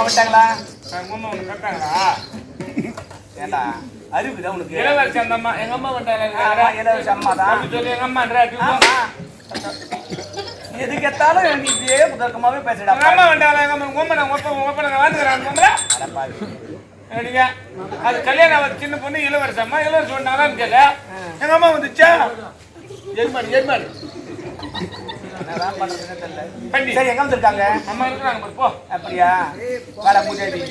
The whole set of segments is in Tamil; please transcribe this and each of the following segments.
விட்டாங்களா? உங்க அம்மா உனக்கு கட்டாங்களா? ஏண்டா அறிவுதான் உனக்கு? இளவரசி அந்த அம்மா எங்க அம்மா வந்தாங்க. இளவரசி அம்மா தான் சொல்லி எங்க அம்மா எதுக்கு எத்தாலும் நீ இதே முதற்கமாவே பேசுடா. எங்க அம்மா வந்தாங்க. எங்க அம்மா வாழ்ந்துக்கிறாங்க. அது கல்யாணம் சின்ன பொண்ணு இளவரசி அம்மா. இளவரசி வந்தாங்கன்னு கேட்க எங்க அம்மா வந்துச்சா? எஜமாடி சரி, எங்க வந்துருக்காங்க? அம்மா இருக்கிறாங்க போ. அப்படியா? வாடா பூஜாரி.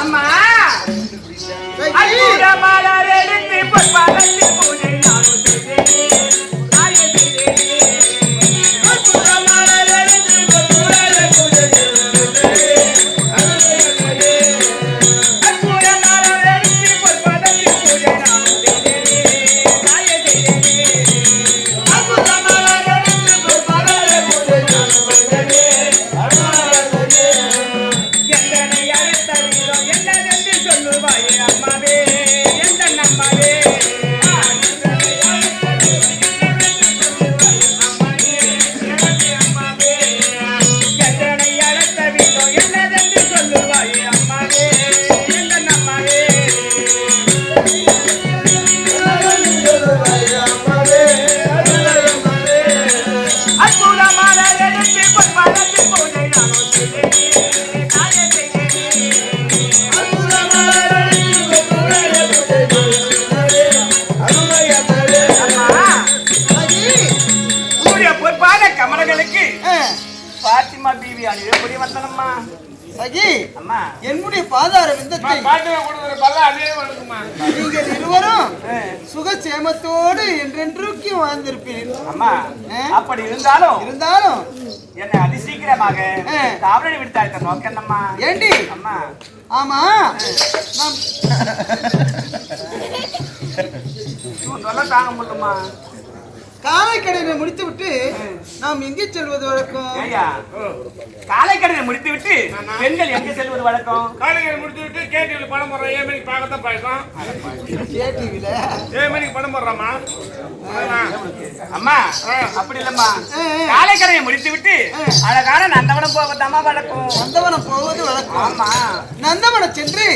அம்மா பாத்திமா பீவி அணி எப்படி வந்தனம்மா? சகி அம்மா என்னுடைய பாதார விந்தத்தை நீங்கள் இருவரும் சுகசேமத்தோடு என்றென்றுக்கு வாழ்ந்திருப்பீர்கள். அம்மா அப்படி இருந்தாலும் என்னை அதிசீக்கிரமாக தாவரடி விடுத்தாய்த்த நோக்கண்ணம்மா. ஏண்டி அம்மா? ஆமா நாம் தாங்க முடியுமா? காலை கடனை முடித்து விட்டு நாம் எங்கே செல்வது வழக்கம்? காலை கடனை முடித்து விட்டு பெண்கள் எங்கே செல்வது வழக்கம்? காலை கடனை முடித்து விட்டு கேடிவில படம் போடுறோம். 7 மணிக்கு பார்க்கத்தான் பழக்கம். கேடிவில 7 மணிக்கு படம் போடுறாமா? அம்மா அப்படி இல்லம்மா. காலை கடனை முடித்து விட்டு அழகான நந்தவனம் போவதாமா வழக்கம். நந்தவனம் போவது வழக்கம். ஆமா, நந்தவனம் சென்று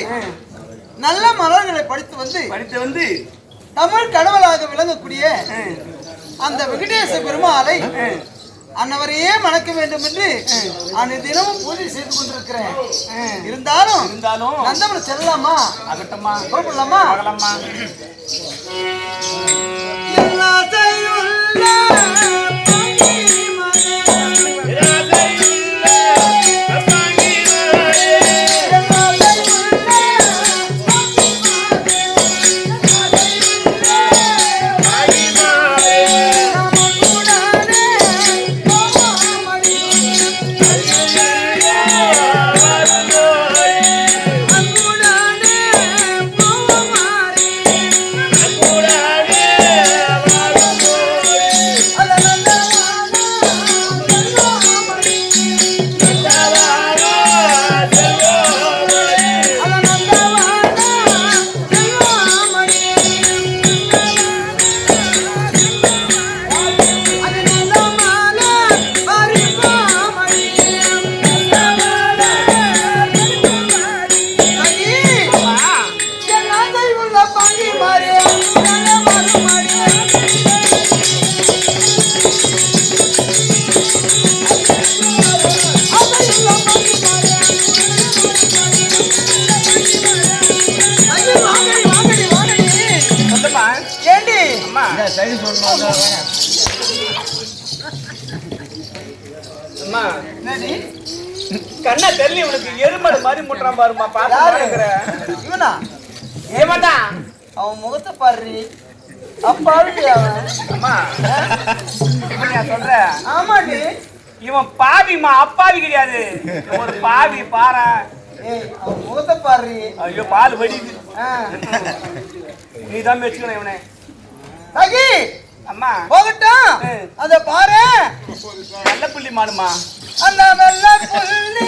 நல்ல மலர்களை படித்து வந்து தமிழ் கடவுளாக விளங்கக்கூடிய அந்த வெங்கடேச பெருமாளை அன்னவரையே மணக்க வேண்டும் என்று தினமும் பூஜை செய்து கொண்டிருக்கிறேன். இருந்தாலும் நந்தவனம் செல்லலாமா? ஆகட்டும்மா, போகலாமா? கண்ணா தெரியல உனக்கு எருமடு மாதிரி முட்டுறான் பாருமா. இவனா ஏமாட்டான் அவன் முகத்தை பாரு. அப்பா அம்மா சொல்ற? ஆமாடி, இவன் பாவிமா, அப்பாவி கிடையாது, ஒரு பாவி பாரு. அவன் முகத்தை பாரு. ஐயோ பால் வடிது. நீ தான் வச்சுக்கணும் இவனே. அம்மா போகட்டும், அத பாரு. நல்ல புள்ளி மாடுமா. அந்த வெள்ள புள்ளி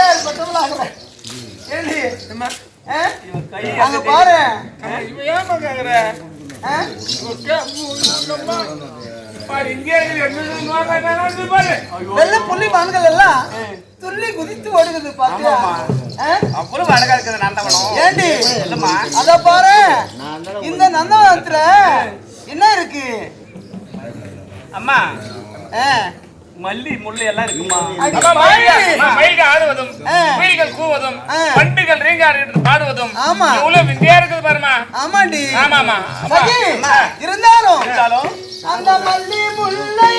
எப்பேற்பட்டவளாக ஏண்டி இவன் கை அங்க பாரு இவன் ஏமா கேக்குற பாரு இங்கே பாரு வெள்ள புள்ளி மான்கள் எல்லாம் துள்ளி குதித்து ஓடுகிறது பாத்தியா அவ்வளவு அழகா இருக்குது நந்தவனம். ஏண்டி இல்லம்மா அத பாரு இந்த நந்தவனத்துல என்ன இருக்கு அம்மா ஆ, மல்லி முள்ளு எல்லாம் இருக்குமா? அடி அம்மா, பாரு. மயில்கள் ஆடுவதும் ஆ. குயில்கள் கூவதும் ஆ. வண்டுகள் ரீங்காரிட்டு பாடுவதும் ஆமா. எவ்வளவு வித்தியா இருக்குது பாருமா. ஆமாண்டி ஆமாமா சகி, இருந்தாலும் இருந்தாலும் அந்த மல்லி முல்லை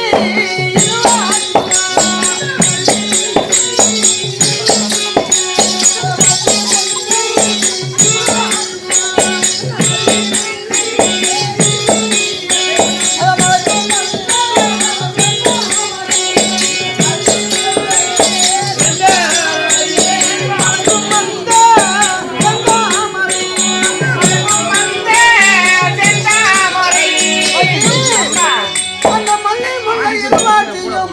அந்த மல்லி முல்லை இருவாட்டியும்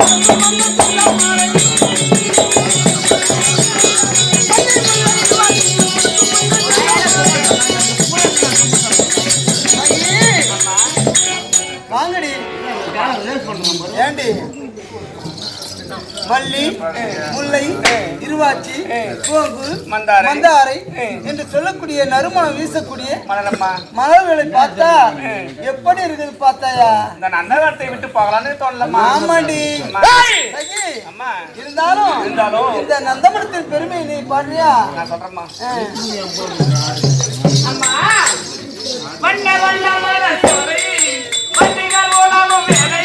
வாங்கடி ஏண்டி மல்லி முல்லை இருவாச்சி கோங்கு மந்தாரை. மந்தாரை என்று சொல்லக்கூடிய நறுமணம் வீசக்கூடிய மலரம்மா மலர்களை பார்த்தா எப்படி இருக்குது பார்த்தாயா இந்த நந்தவனத்தை விட்டு போகலான்னு தோணலம்மா. ஆமாண்டி அம்மா. சகி, அம்மா இருந்தாலும் இருந்தாலும் இந்த நந்தமனத்தின் பெருமை நீ பாடுறியா நான் சொல்றேம்மா. ஆ. வண்ண வண்ண மலர்ச்சோலை, வண்டிகள் உலவும் வேலை.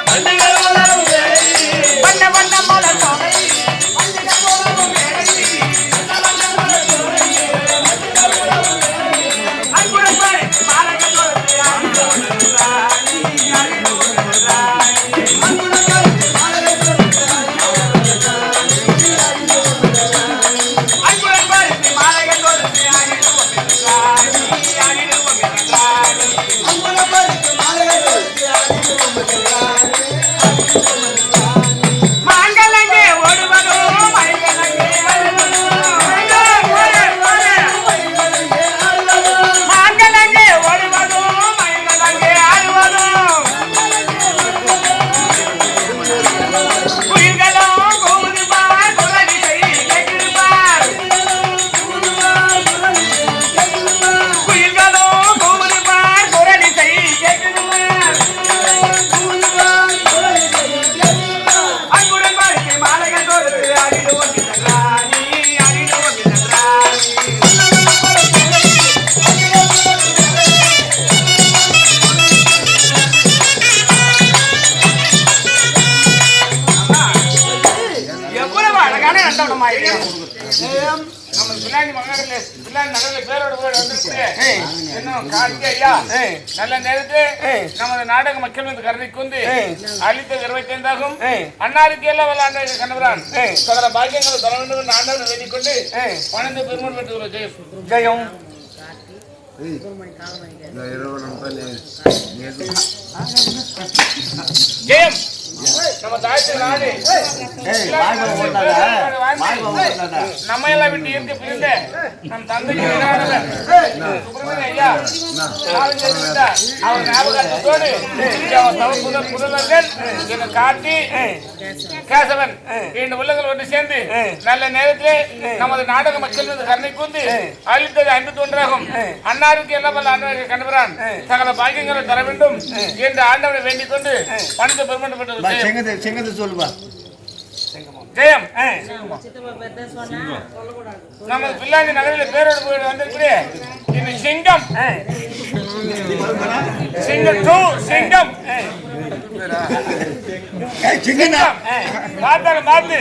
வண்டிகள் உலவும் வேலை. வண்ண வண்ண மலர்ச்சோலை, வண்டிகள் உலவும் வேலை. வண்ண வண்ண மலர்ச்சோலை, வண்டிகள் உலவும் வேலை. அன்புடன் படைத்து மாலைகள் தொடுத்து அணிந்து ராணி, அணிந்து ராணி. அன்புடன் படைத்து மாலைகள் தொடுத்து அன்புடன் படைத்து மாலைகள் தொடுத்து அணிந்து ராணி, அணிந்து ராணி. மாங்கலங்கே ஓடுவதோ மயிலங்கே ஆடுவதோ. மாங்கலங்கே ஓடுவதோ மயிலங்கே ஆடுவதோ. குயில்களோ கூவுது பார், குரலிசை கேட்குது பார். குயில்களோ கூவுது பார், குரலிசை கேட்குது பார். அன்புடன் வாழ்க்கை மாலைகள் தொடுத்து அணிந்து கொண்டிருந்த ராணி, அணிந்து கொண்டிருந்த ராணி. அம்மா, எவ்வளவு அழகான நந்தவனமா இருக்கு. நம்ம பிள்ளாங்க மகனிலே பிள்ளாங்க நல்ல பேரோட போய் வந்துருக்கு. இன்னும் கார்த்திகை ஐயா நல்ல நேரத்தில் நமது நாடக மக்கள் மீது கருணை கொண்டு அளித்த 25 அன்னாருக்கு எல்லாம் விளையாண்ட கணவரான் சகல பாக்கியங்களை தர வேண்டும் என்று ஆண்டவனை வேண்டிக் கொண்டு பணத்தை பெருமாள் பெற்றுள்ள ஜெயம் ஜெயம் நம்ம தாயத்து நாடு நம்ம எல்லாம் விட்டு இருக்க பிரிந்த நம் தந்தைக்கு சுப்பிரமணிய ஐயா அவர் ஞாபகத்தோடு முதல்வர்கள் என காட்டி கேசவன் இந்த உள்ளங்கள் ஒன்று சேர்ந்து நல்ல நேரத்திலே நமது நாடக மக்கள் மீது கருணை கூர்ந்து அளித்தது 51 அன்னாருக்கு எல்லாம் வல்ல ஆண்டவரை கண்டுபிறான் சகல பாக்கியங்களை தர வேண்டும் என்று ஆண்டவனை வேண்டிக் கொண்டு பணத்தை பெருமன் பெற்றது செங்கத்தை சொல்லுவா ஜெயம் நமது பிள்ளாஞ்சி நகரில் பேரோடு போய் வந்திருக்கிறேன் இது சிங்கம் சிங்கம் 2 சிங்கம் சிங்கம் பார்த்தாலும் பார்த்து